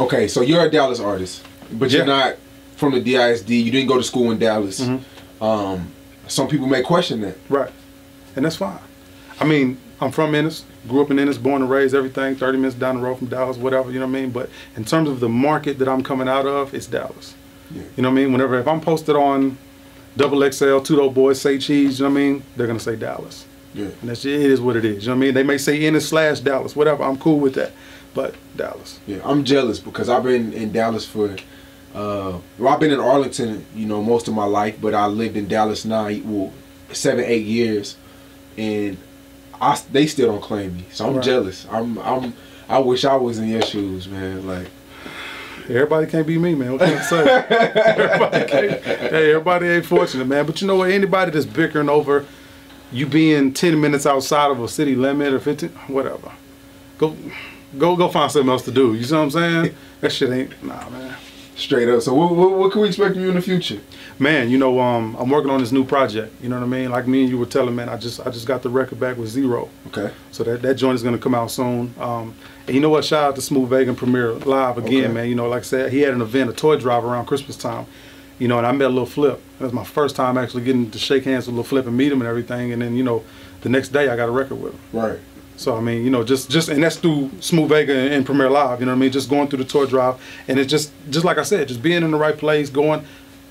Okay, so you're a Dallas artist, but you're not from the DISD. You didn't go to school in Dallas. Some people may question that. Right, and that's fine. I mean, I'm from Ennis, grew up in Ennis, born and raised, everything, 30 minutes down the road from Dallas, whatever, you know what I mean? But in terms of the market that I'm coming out of, it's Dallas. Yeah. You know what I mean? If I'm posted on XXL, Two Dope Boys, Say Cheese, you know what I mean? They're going to say Dallas. Yeah. And it is what it is, you know what I mean? They may say Ennis/Dallas, whatever, I'm cool with that. But Dallas. Yeah, I'm jealous because I've been in Dallas for, well, I've been in Arlington, you know, most of my life, but I lived in Dallas now, 7-8 years, and they still don't claim me, so I'm jealous. I wish I was in your shoes, man. Like, everybody can't be me, man. What can I say? Everybody ain't fortunate, man. But you know what? Anybody that's bickering over you being 10 minutes outside of a city limit or 15, whatever, go find something else to do. You see what I'm saying? That shit ain't, nah, man. Straight up. So what can we expect from you in the future? Man, you know, I'm working on this new project. You know what I mean? Like me and you were telling, man, I just got the record back with Zero. Okay. So that joint is gonna come out soon. And you know what? Shout out to Smooth Vega and Premier Live again, man. You know, like I said, he had an event, a toy drive around Christmas time. You know, and I met Lil Flip. That was my first time actually getting to shake hands with Lil Flip and meet him and everything. And then, you know, the next day I got a record with him. Right. So I mean, you know, just and that's through Smooth Vega and Premier Live. You know what I mean? Just going through the tour drive, and it's just like I said, just being in the right place, going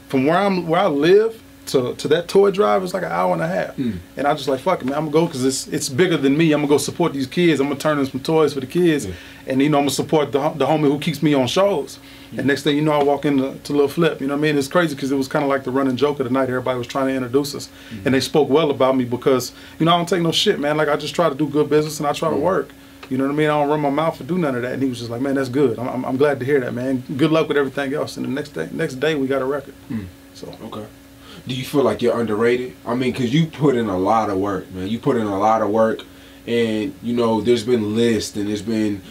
from where I live to that tour drive is like an hour and a half. And I just like, fuck it, man, I'm gonna go because it's bigger than me. I'm gonna go support these kids. I'm gonna turn in some toys for the kids, and you know, I'm gonna support the homie who keeps me on shows. And next thing you know, I walk into Lil Flip. You know what I mean? It's crazy because it was kind of like the running joke of the night. Everybody was trying to introduce us, and they spoke well about me because, you know, I don't take no shit, man. Like, I just try to do good business and I try to work. You know what I mean? I don't run my mouth or do none of that. And he was just like, man, that's good. I'm glad to hear that, man. Good luck with everything else. And the next day we got a record. So okay. Do you feel like you're underrated? I mean, because you put in a lot of work, man. You put in a lot of work, and you know, there's been lists and there's been,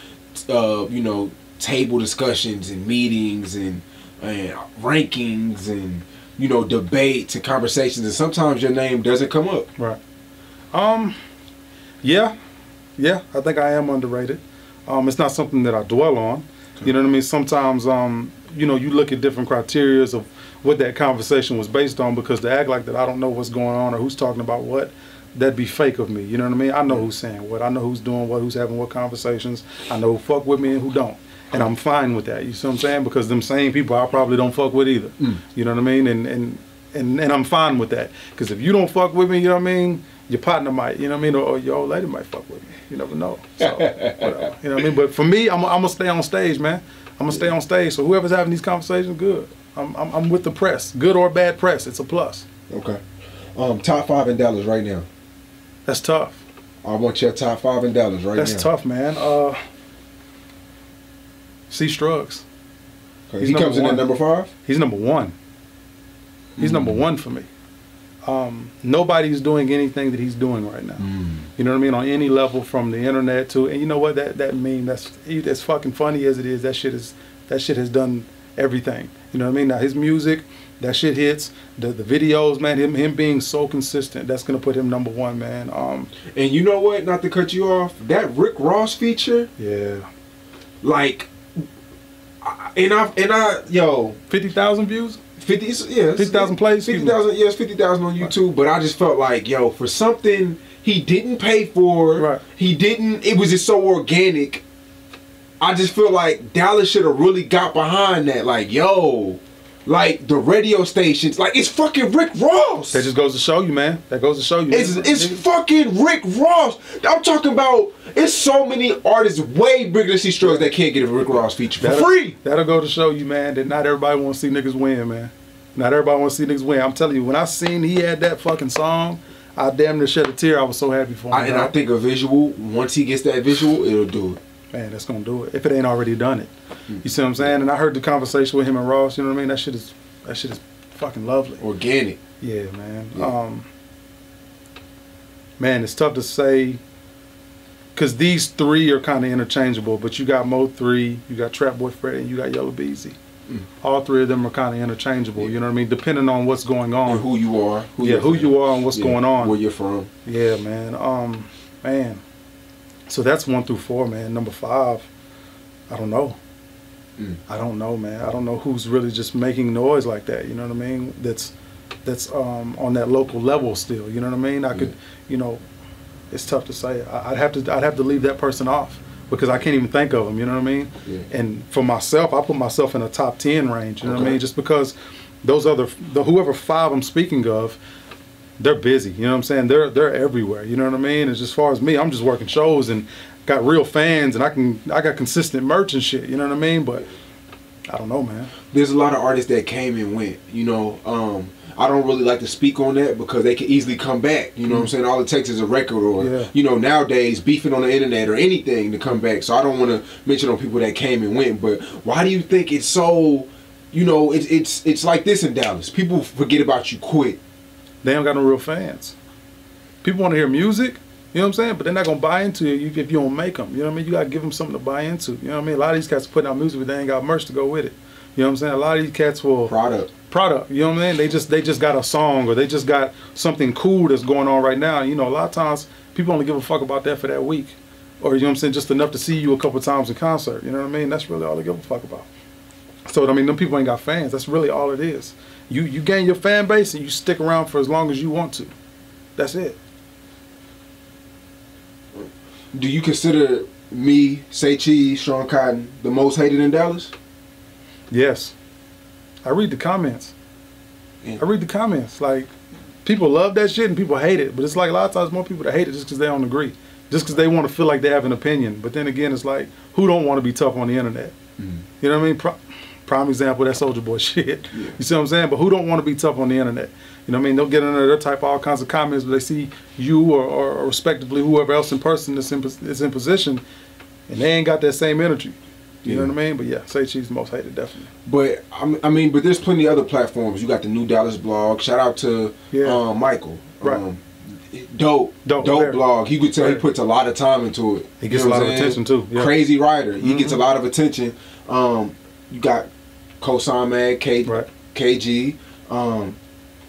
you know, table discussions and meetings and rankings and, you know, debates and conversations, and sometimes your name doesn't come up. Right. Yeah, I think I am underrated. It's not something that I dwell on. Okay. You know what I mean? Sometimes, you know, you look at different criteria of what that conversation was based on, because to act like that I don't know what's going on or who's talking about what, that'd be fake of me. You know what I mean? I know who's saying what. I know who's doing what, who's having what conversations. I know who fuck with me and who don't. And I'm fine with that, you see what I'm saying? Because them same people I probably don't fuck with either. You know what I mean? And I'm fine with that. Because if you don't fuck with me, you know what I mean, your partner might, you know what I mean, or your old lady might fuck with me. You never know. So, whatever. You know what I mean? But for me, I'm gonna stay on stage, man. I'm gonna stay on stage. So whoever's having these conversations, good. I'm with the press. Good or bad press, it's a plus. Okay. Top 5 in Dallas right now. That's tough. I want your top 5 in Dallas right now. That's tough, man. C Struggs. Okay. He comes in at number 5? He's number 1. He's number 1 for me. Nobody's doing anything that he's doing right now. You know what I mean? On any level, from the internet to, and you know what, that meme, that's fucking funny as it is, that shit has done everything. You know what I mean? Now his music, that shit hits. The videos, man, him being so consistent, that's gonna put him number 1, man. And you know what? Not to cut you off, that Rick Ross feature. Yeah. Like, and I yo, 50,000 views. 50,000 plays. 50,000, yes, 50,000 on YouTube. Right. But I just felt like, yo, for something he didn't pay for, right. It was just so organic. I just feel like Dallas should have really got behind that. Like, yo, like the radio stations, like it's fucking Rick Ross. That just goes to show you, man. That goes to show you. It's fucking Rick Ross. I'm talking about. It's so many artists way bigger than C Struggs that can't get a Rick Ross feature for free. That'll go to show you, man, that not everybody want to see niggas win, man. Not everybody want to see niggas win. I'm telling you, when I seen he had that fucking song, I damn near shed a tear. I was so happy for him. And I think a visual, once he gets that visual, it'll do it. Man, that's gonna do it. If it ain't already done it. You see what I'm saying? And I heard the conversation with him and Ross, you know what I mean? That shit is fucking lovely. Organic. Yeah, man. Yeah. Man, it's tough to say, because these 3 are kind of interchangeable, but you got Mo 3, you got Trap Boy Freddy, and you got Yella Beezy. All 3 of them are kind of interchangeable, you know what I mean? Depending on what's going on. And who you are. Who you are and what's going on. Where you're from. Yeah, man. Man. So that's 1 through 4, man. Number 5, I don't know. I don't know, man. I don't know who's really just making noise like that. You know what I mean? That's on that local level still. You know what I mean? I could, you know, it's tough to say. I'd have to leave that person off because I can't even think of them. You know what I mean? Yeah. And for myself, I put myself in a top 10 range. You know what I mean? Just because those whoever 5 I'm speaking of, they're busy. You know what I'm saying? They're everywhere. You know what I mean? And as far as me, I'm just working shows and got real fans, and I got consistent merch and shit. You know what I mean? But I don't know, man. There's a lot of artists that came and went. You know, I don't really like to speak on that because they can easily come back. You know what I'm saying? All it takes is a record or, you know, nowadays beefing on the internet or anything to come back. So I don't want to mention on people that came and went. But why do you think it's so, you know, it's like this in Dallas? People forget about you quick. They don't got no real fans. People want to hear music. You know what I'm saying? But they're not going to buy into it if you don't make them. You know what I mean? You got to give them something to buy into. You know what I mean? A lot of these cats are putting out music, but they ain't got merch to go with it. You know what I'm saying? A lot of these cats will... Product. You know what I mean? They just got a song or they just got something cool that's going on right now. You know, a lot of times people only give a fuck about that for that week. Or, you know what I'm saying? Just enough to see you a couple times in concert. You know what I mean? That's really all they give a fuck about. So, I mean, them people ain't got fans. That's really all it is. You gain your fan base and you stick around for as long as you want to. That's it. Do you consider me, Say Cheese, Sean Cotton, the most hated in Dallas? Yes. I read the comments. I read the comments. Like, people love that shit and people hate it. But it's like a lot of times more people that hate it just because they don't agree. Just because they want to feel like they have an opinion. But then again, it's like, who don't want to be tough on the internet? You know what I mean? Prime example, that Soulja Boy shit. You see what I'm saying? But who don't want to be tough on the internet? You know what I mean? They'll get under their type of all kinds of comments, but they see you or respectively whoever else in person is in position, and they ain't got that same energy. You know what I mean? But yeah, Say Cheese the most hated, definitely. But I mean, but there's plenty of other platforms. You got the New Dallas blog. Shout out to Michael. Right. Dope blog. You could tell he puts a lot of time into it. He gets a lot of attention too. Yeah. Crazy writer. He gets a lot of attention. You got Kosan Mag, KG.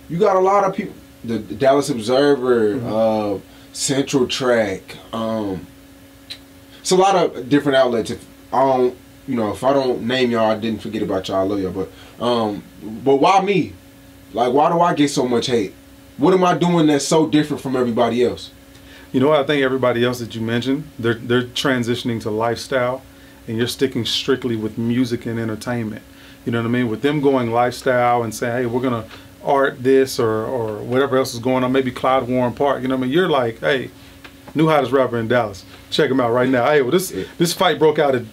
You got a lot of people. The Dallas Observer, Central Track. It's a lot of different outlets. If I don't, you know, if I don't name y'all, I didn't forget about y'all. I love y'all. But why me? Like, why do I get so much hate? What am I doing that's so different from everybody else? You know what? I think everybody else that you mentioned, they're transitioning to lifestyle, and you're sticking strictly with music and entertainment. You know what I mean? With them going lifestyle and saying, hey, we're going to art this or whatever else is going on, maybe Clyde Warren Park. You know what I mean? You're like, hey, new hottest rapper in Dallas. Check him out right now. Hey, well, this fight broke out at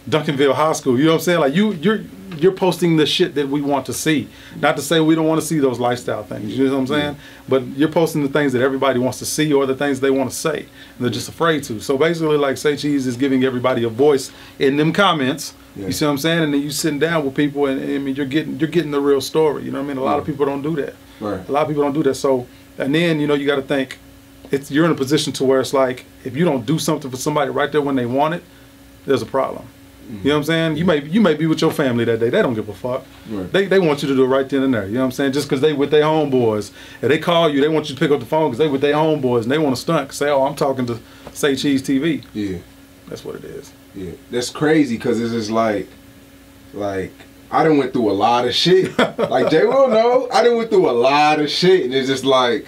Duncanville High School. You know what I'm saying? Like, you're posting the shit that we want to see. Not to say we don't want to see those lifestyle things. You know what I'm saying? But you're posting the things that everybody wants to see or the things they want to say. And they're just afraid to. So basically, like, Say Cheese is giving everybody a voice in them comments. You see what I'm saying? And then you sitting down with people, and I mean, you're getting the real story. You know what I mean? A lot of people don't do that. Right. A lot of people don't do that. So, and then, you know, you got to think, you're in a position to where it's like, if you don't do something for somebody right there when they want it, there's a problem. You know what I'm saying? You may be with your family that day. They don't give a fuck. Right. They want you to do it right then and there. You know what I'm saying? Just because they with their homeboys. If they call you, they want you to pick up the phone because they with their homeboys and they want to stunt. Say, oh, I'm talking to Say Cheese TV. Yeah. That's what it is. Yeah. That's crazy because it's just like I done went through a lot of shit. Like Jay will know, I done went through a lot of shit, and it's just like,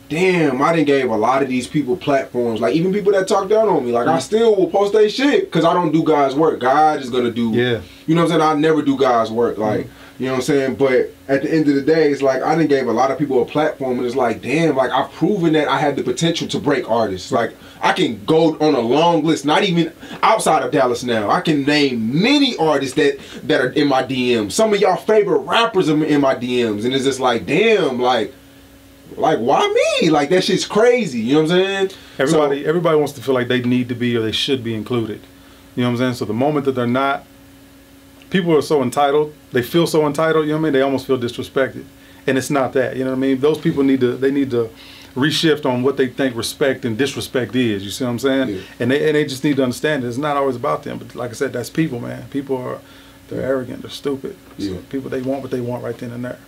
damn, I done gave a lot of these people platforms. Like, even people that talk down on me, like, I still will post their shit because I don't do God's work. God is going to do, you know what I'm saying? I never do God's work. Like, you know what I'm saying? But at the end of the day, it's like, I done gave a lot of people a platform, and it's like, damn, like, I've proven that I had the potential to break artists. Like, I can go on a long list, not even outside of Dallas now. I can name many artists that are in my DMs. Some of y'all favorite rappers are in my DMs, and it's just like, damn, like why me? Like, that shit's crazy. You know what I'm saying? Everybody wants to feel like they need to be or they should be included. You know what I'm saying? So the moment that they're not, people are so entitled. They feel so entitled. You know what I mean? They almost feel disrespected, and it's not that. You know what I mean? Those people need to reshift on what they think respect and disrespect is. You see what I'm saying? Yeah. And they just need to understand that it's not always about them. But like I said, that's people, man. People they're arrogant. They're stupid. So people, they want what they want right then and there.